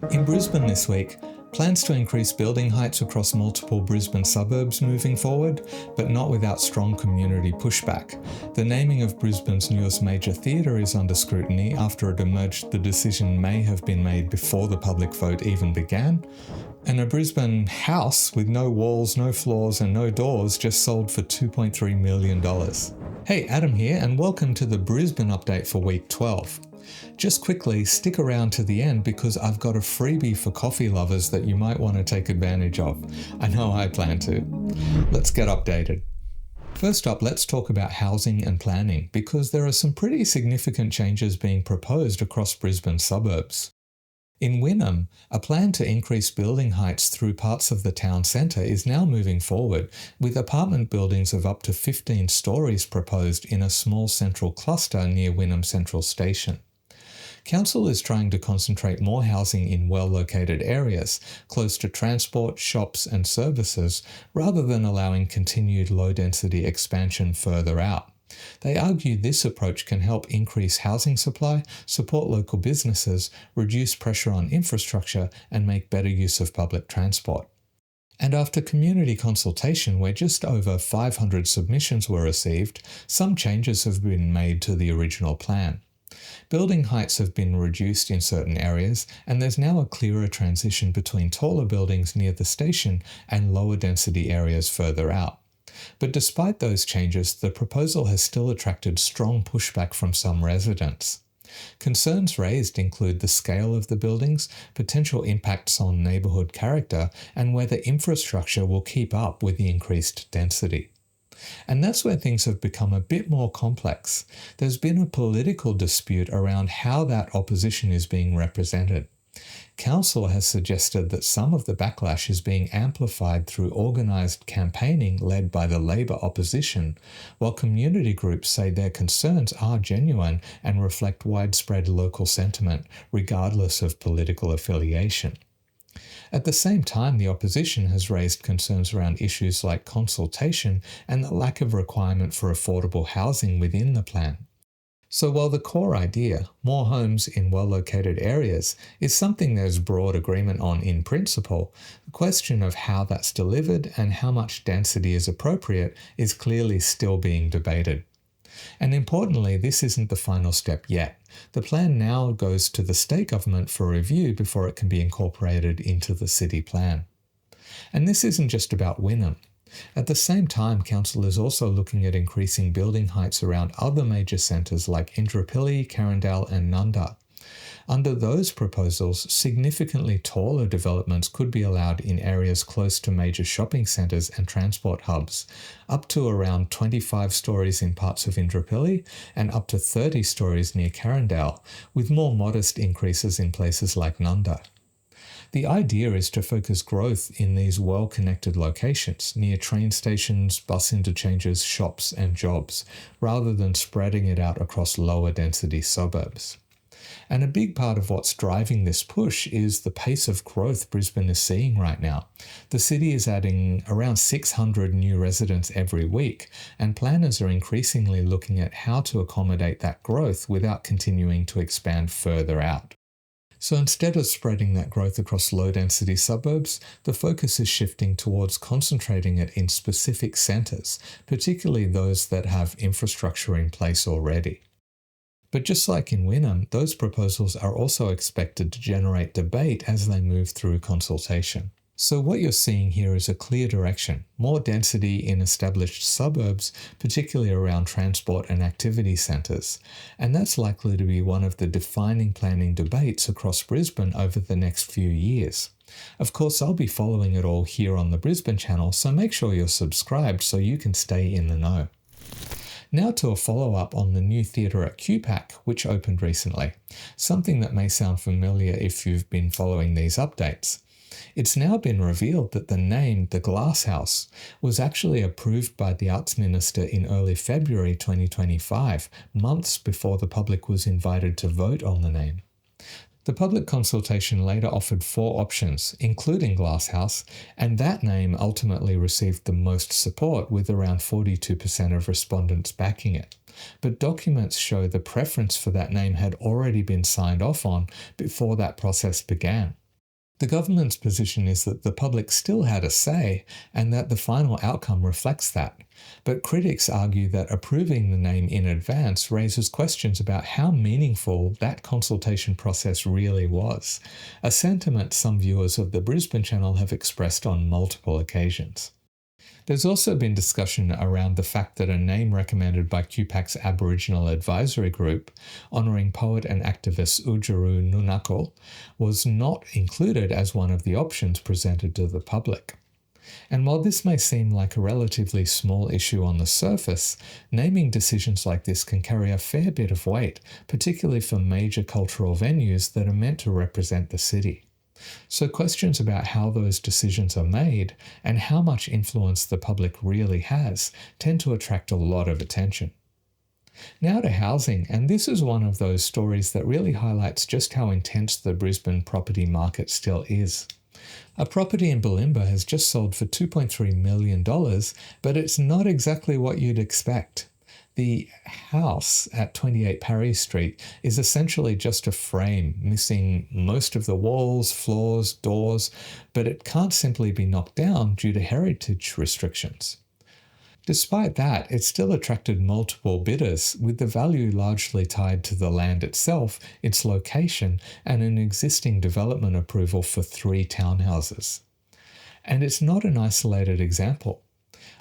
In Brisbane this week, plans to increase building heights across multiple Brisbane suburbs moving forward, but not without strong community pushback. The naming of Brisbane's newest major theatre is under scrutiny after it emerged the decision may have been made before the public vote even began. And a Brisbane house with no walls, no floors and no doors just sold for $2.3 million. Hey, Adam here, and welcome to the Brisbane update for week 12. Just quickly, stick around to the end because I've got a freebie for coffee lovers that you might want to take advantage of. I know I plan to. Let's get updated. First up, let's talk about housing and planning because there are some pretty significant changes being proposed across Brisbane suburbs. In Wynnum, a plan to increase building heights through parts of the town centre is now moving forward, with apartment buildings of up to 15 storeys proposed in a small central cluster near Wynnum Central Station. Council is trying to concentrate more housing in well-located areas, close to transport, shops and services, rather than allowing continued low-density expansion further out. They argue this approach can help increase housing supply, support local businesses, reduce pressure on infrastructure, and make better use of public transport. And after community consultation, where just over 500 submissions were received, some changes have been made to the original plan. Building heights have been reduced in certain areas, and there's now a clearer transition between taller buildings near the station and lower density areas further out. But despite those changes, the proposal has still attracted strong pushback from some residents. Concerns raised include the scale of the buildings, potential impacts on neighbourhood character, and whether infrastructure will keep up with the increased density. And that's where things have become a bit more complex. There's been a political dispute around how that opposition is being represented. Council has suggested that some of the backlash is being amplified through organised campaigning led by the Labor opposition, while community groups say their concerns are genuine and reflect widespread local sentiment, regardless of political affiliation. At the same time, the opposition has raised concerns around issues like consultation and the lack of requirement for affordable housing within the plan. So while the core idea, more homes in well-located areas, is something there's broad agreement on in principle, the question of how that's delivered and how much density is appropriate is clearly still being debated. And importantly, this isn't the final step yet. The plan now goes to the state government for review before it can be incorporated into the city plan. And this isn't just about Wynnum. At the same time, Council is also looking at increasing building heights around other major centres like Indooroopilly, Carindale and Nunda. Under those proposals, significantly taller developments could be allowed in areas close to major shopping centres and transport hubs, up to around 25 storeys in parts of Indooroopilly and up to 30 storeys near Carindale, with more modest increases in places like Nunda. The idea is to focus growth in these well-connected locations, near train stations, bus interchanges, shops and jobs, rather than spreading it out across lower density suburbs. And a big part of what's driving this push is the pace of growth Brisbane is seeing right now. The city is adding around 600 new residents every week, and planners are increasingly looking at how to accommodate that growth without continuing to expand further out. So instead of spreading that growth across low-density suburbs, the focus is shifting towards concentrating it in specific centres, particularly those that have infrastructure in place already. But just like in Wynnum, those proposals are also expected to generate debate as they move through consultation. So what you're seeing here is a clear direction, more density in established suburbs, particularly around transport and activity centres, and that's likely to be one of the defining planning debates across Brisbane over the next few years. Of course, I'll be following it all here on the Brisbane Channel, so make sure you're subscribed so you can stay in the know. Now to a follow-up on the new theatre at QPAC, which opened recently, something that may sound familiar if you've been following these updates. It's now been revealed that the name, the Glasshouse, was actually approved by the Arts Minister in early February 2025, months before the public was invited to vote on the name. The public consultation later offered 4 options, including Glasshouse, and that name ultimately received the most support, with around 42% of respondents backing it. But documents show the preference for that name had already been signed off on before that process began. The government's position is that the public still had a say and that the final outcome reflects that. But critics argue that approving the name in advance raises questions about how meaningful that consultation process really was, a sentiment some viewers of the Brisbane Channel have expressed on multiple occasions. There's also been discussion around the fact that a name recommended by QPAC's Aboriginal Advisory Group, honouring poet and activist Oodgeroo Noonuccal, was not included as one of the options presented to the public. And while this may seem like a relatively small issue on the surface, naming decisions like this can carry a fair bit of weight, particularly for major cultural venues that are meant to represent the city. So questions about how those decisions are made and how much influence the public really has tend to attract a lot of attention. Now to housing, and this is one of those stories that really highlights just how intense the Brisbane property market still is. A property in Bulimba has just sold for $2.3 million, but it's not exactly what you'd expect. The house at 28 Parry Street is essentially just a frame, missing most of the walls, floors, doors, but it can't simply be knocked down due to heritage restrictions. Despite that, it still attracted multiple bidders, with the value largely tied to the land itself, its location, and an existing development approval for 3 townhouses. And it's not an isolated example.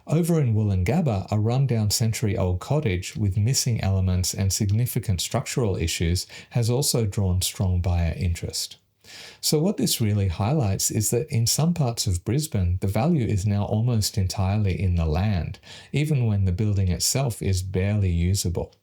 Over in Woolloongabba, a rundown century-old cottage with missing elements and significant structural issues has also drawn strong buyer interest. So what this really highlights is that in some parts of Brisbane, the value is now almost entirely in the land, even when the building itself is barely usable.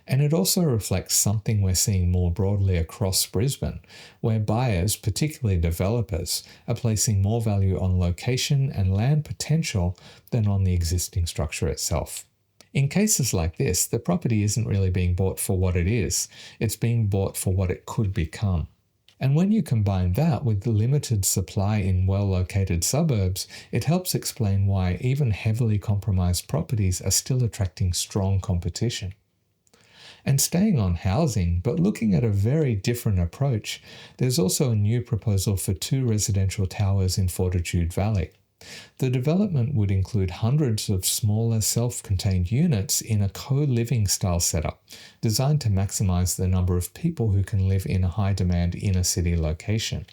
And it also reflects something we're seeing more broadly across Brisbane, where buyers, particularly developers, are placing more value on location and land potential than on the existing structure itself. In cases like this, the property isn't really being bought for what it is, it's being bought for what it could become. And when you combine that with the limited supply in well-located suburbs, it helps explain why even heavily compromised properties are still attracting strong competition. And staying on housing, but looking at a very different approach, there's also a new proposal for 2 residential towers in Fortitude Valley. The development would include hundreds of smaller self-contained units in a co-living style setup, designed to maximise the number of people who can live in a high-demand inner-city location.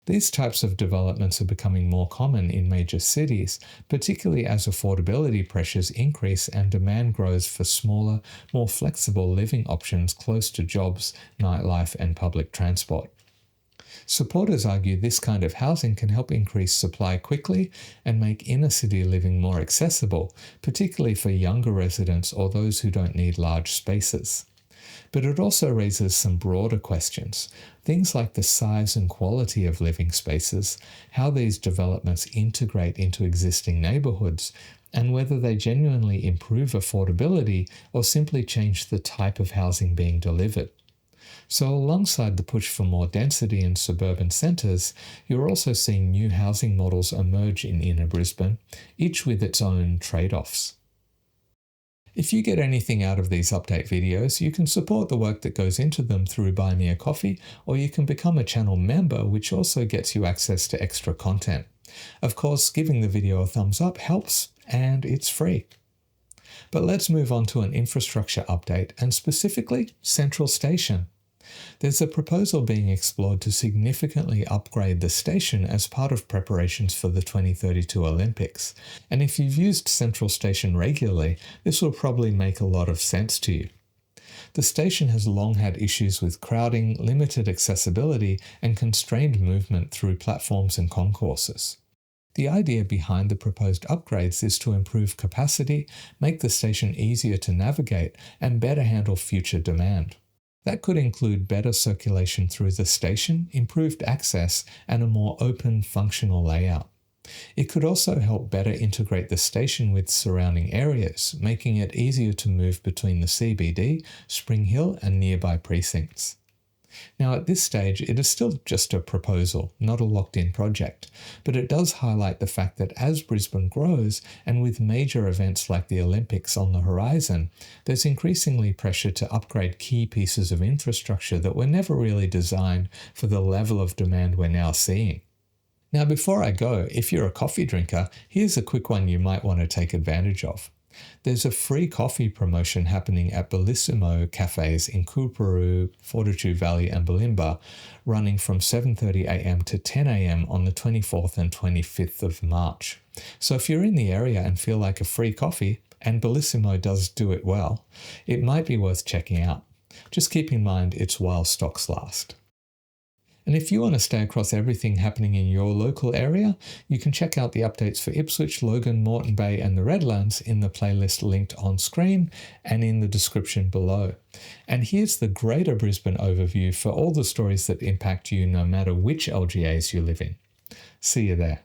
These types of developments are becoming more common in major cities, particularly as affordability pressures increase and demand grows for smaller, more flexible living options close to jobs, nightlife, and public transport. Supporters argue this kind of housing can help increase supply quickly and make inner-city living more accessible, particularly for younger residents or those who don't need large spaces. But it also raises some broader questions, things like the size and quality of living spaces, how these developments integrate into existing neighbourhoods, and whether they genuinely improve affordability or simply change the type of housing being delivered. So alongside the push for more density in suburban centres, you're also seeing new housing models emerge in inner Brisbane, each with its own trade-offs. If you get anything out of these update videos, you can support the work that goes into them through Buy Me a Coffee, or you can become a channel member, which also gets you access to extra content. Of course, giving the video a thumbs up helps, and it's free. But let's move on to an infrastructure update, and specifically Central Station. There's a proposal being explored to significantly upgrade the station as part of preparations for the 2032 Olympics. And if you've used Central Station regularly, this will probably make a lot of sense to you. The station has long had issues with crowding, limited accessibility, and constrained movement through platforms and concourses. The idea behind the proposed upgrades is to improve capacity, make the station easier to navigate, and better handle future demand. That could include better circulation through the station, improved access, and a more open, functional layout. It could also help better integrate the station with surrounding areas, making it easier to move between the CBD, Spring Hill, and nearby precincts. Now at this stage, it is still just a proposal, not a locked-in project, but it does highlight the fact that as Brisbane grows, and with major events like the Olympics on the horizon, there's increasingly pressure to upgrade key pieces of infrastructure that were never really designed for the level of demand we're now seeing. Now before I go, if you're a coffee drinker, here's a quick one you might want to take advantage of. There's a free coffee promotion happening at Bellissimo cafes in Coorparoo, Fortitude Valley and Bulimba, running from 7:30am to 10am on the 24th and 25th of March. So if you're in the area and feel like a free coffee, and Bellissimo does do it well, it might be worth checking out. Just keep in mind it's while stocks last. And if you want to stay across everything happening in your local area, you can check out the updates for Ipswich, Logan, Moreton Bay and the Redlands in the playlist linked on screen and in the description below. And here's the Greater Brisbane overview for all the stories that impact you no matter which LGAs you live in. See you there.